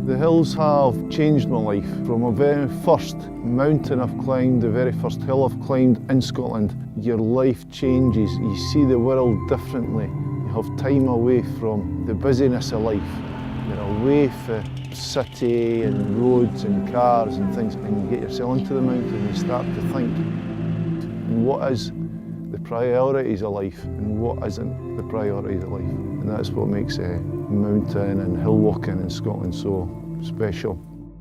The hills have changed my life. From the very first mountain I've climbed, the very first hill I've climbed in Scotland, your life changes. You see the world differently. You have time away from the busyness of life. You're away from city and roads and cars and things, and you get yourself into the mountain and you start to think, what is the priorities of life and what isn't the priorities of life? And that's what makes mountain and hill walking in Scotland so special.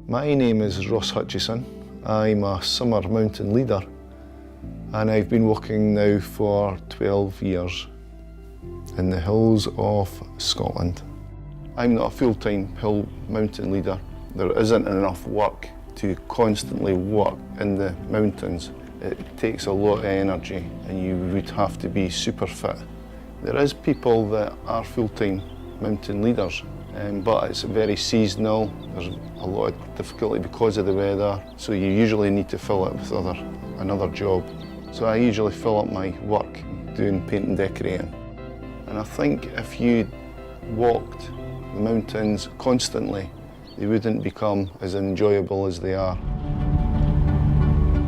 My name is Hutchison. I'm a summer mountain leader, and I've been walking now for 12 years in the hills of Scotland. I'm not a full-time hill mountain leader. There isn't enough work to constantly work in the mountains. It takes a lot of energy and you would have to be super fit. There is people that are full-time mountain leaders, but it's very seasonal. There's a lot of difficulty because of the weather, so you usually need to fill it with another job. So I usually fill up my work doing paint and decorating. And I think if you walked the mountains constantly, they wouldn't become as enjoyable as they are.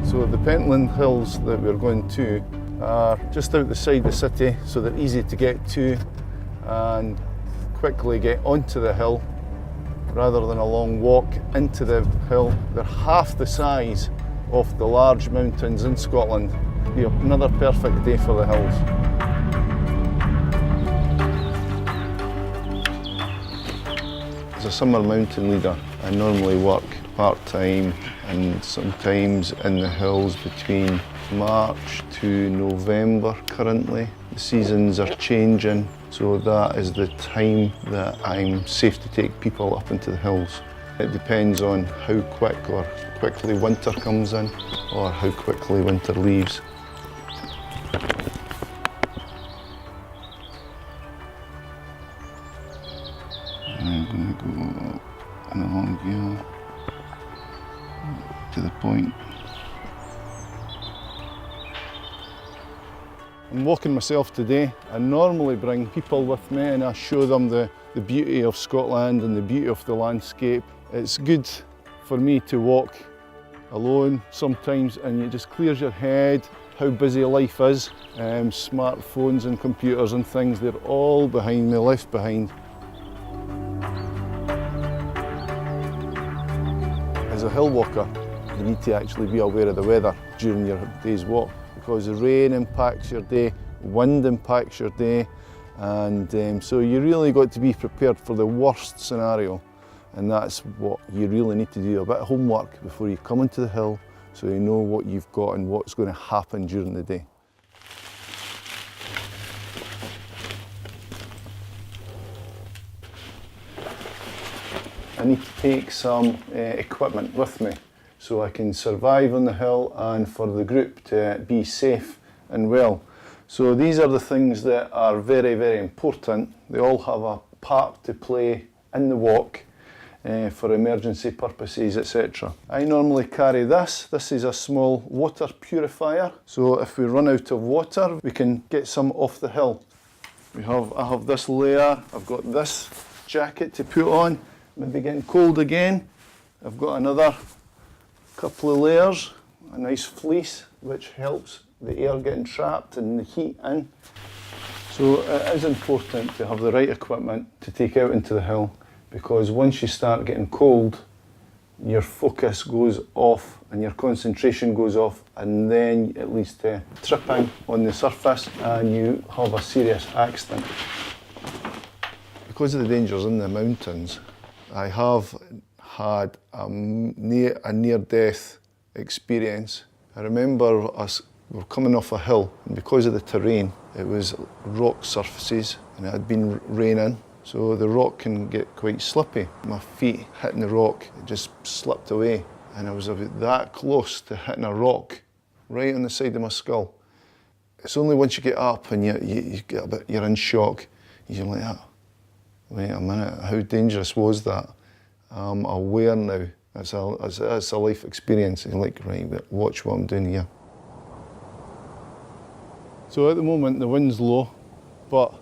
So the Pentland hills that we're going to are just out the side of the city, so they're easy to get to and quickly get onto the hill rather than a long walk into the hill. They're half the size of the large mountains in Scotland. It'll be another perfect day for the hills. As a summer mountain leader, I normally work part-time and sometimes in the hills between March to November currently. The seasons are changing, so that is the time that I'm safe to take people up into the hills. It depends on how quick or quickly winter comes in or how quickly winter leaves. I'm going to go up and along here to the point. I'm walking myself today. I normally bring people with me and I show them the beauty of Scotland and the beauty of the landscape. It's good for me to walk alone sometimes, and it just clears your head how busy life is. Smartphones and computers and things, they're all behind me, left behind. As a hill walker, you need to actually be aware of the weather during your day's walk, because the rain impacts your day, wind impacts your day, and so you really got to be prepared for the worst scenario, and that's what you really need to do, a bit of homework before you come into the hill, so you know what you've got and what's going to happen during the day. I need to take some equipment with me so I can survive on the hill and for the group to be safe and well. So these are the things that are very, very important. They all have a part to play in the walk for emergency purposes, etc. I normally carry this. This is a small water purifier. So if we run out of water, we can get some off the hill. I have this layer. I've got this jacket to put on. Maybe getting cold again. I've got another couple of layers, a nice fleece which helps the air getting trapped and the heat in. So it is important to have the right equipment to take out into the hill, because once you start getting cold, your focus goes off and your concentration goes off, and then it leads to tripping on the surface and you have a serious accident. Because of the dangers in the mountains, I have had a near-death experience. I remember we were coming off a hill, and because of the terrain, it was rock surfaces and it had been raining, so the rock can get quite slippy. My feet hitting the rock, it just slipped away, and I was about that close to hitting a rock right on the side of my skull. It's only once you get up and you get a bit, you're in shock, you're like, oh, wait a minute, how dangerous was that? I'm aware now. It's a life experience. You're like, right, watch what I'm doing here. So at the moment the wind's low, but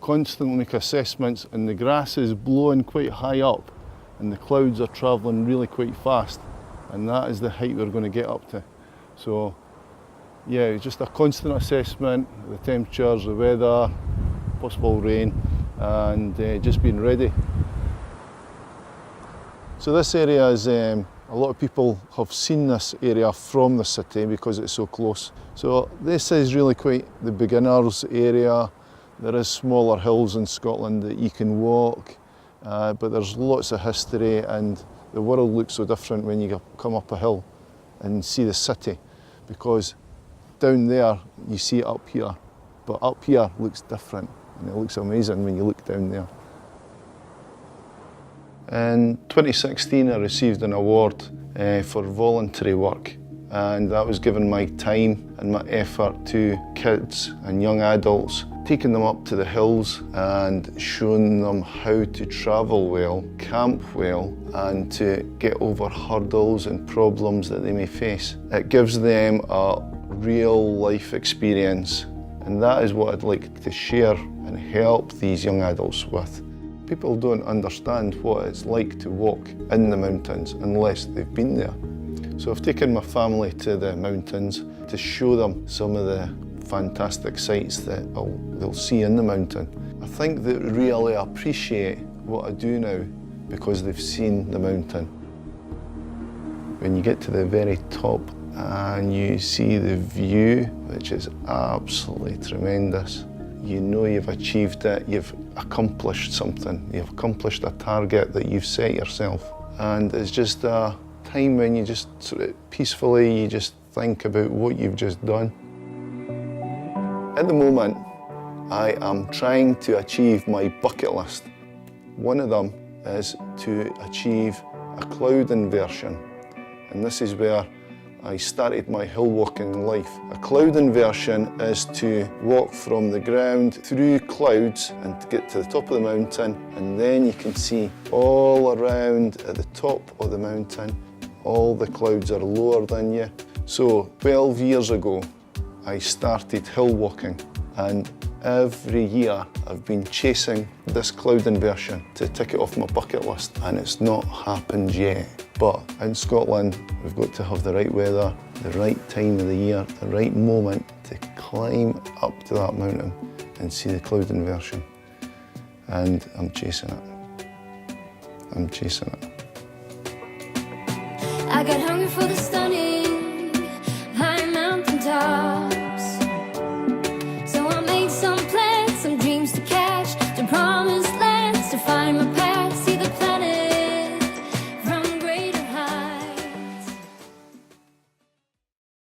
constantly make assessments and the grass is blowing quite high up. and the clouds are travelling really quite fast, and that is the height we're going to get up to. So yeah, it's just a constant assessment, the temperatures, the weather, possible rain, and just being ready. So this area is, a lot of people have seen this area from the city because it's so close. So this is really quite the beginner's area. There is smaller hills in Scotland that you can walk, but there's lots of history, and the world looks so different when you come up a hill and see the city, because down there you see it up here, but up here looks different, and it looks amazing when you look down there. In 2016 I received an award for voluntary work, and that was giving my time and my effort to kids and young adults, taking them up to the hills and showing them how to travel well, camp well, and to get over hurdles and problems that they may face. It gives them a real life experience, and that is what I'd like to share and help these young adults with. People don't understand what it's like to walk in the mountains unless they've been there. So I've taken my family to the mountains to show them some of the fantastic sights that they'll see in the mountain. I think they really appreciate what I do now because they've seen the mountain. When you get to the very top and you see the view, which is absolutely tremendous, you know you've achieved it, you've accomplished something, you've accomplished a target that you've set yourself. And it's just a time when you just sort of peacefully, you just think about what you've just done. At the moment, I am trying to achieve my bucket list. One of them is to achieve a cloud inversion, and this is where I started my hill walking life. A cloud inversion is to walk from the ground through clouds and to get to the top of the mountain, and then you can see all around at the top of the mountain, all the clouds are lower than you. So 12 years ago, I started hill walking, and every year I've been chasing this cloud inversion to tick it off my bucket list, and it's not happened yet. But in Scotland, we've got to have the right weather, the right time of the year, the right moment to climb up to that mountain and see the cloud inversion. And I'm chasing it. I'm chasing it. I got hungry for the stars.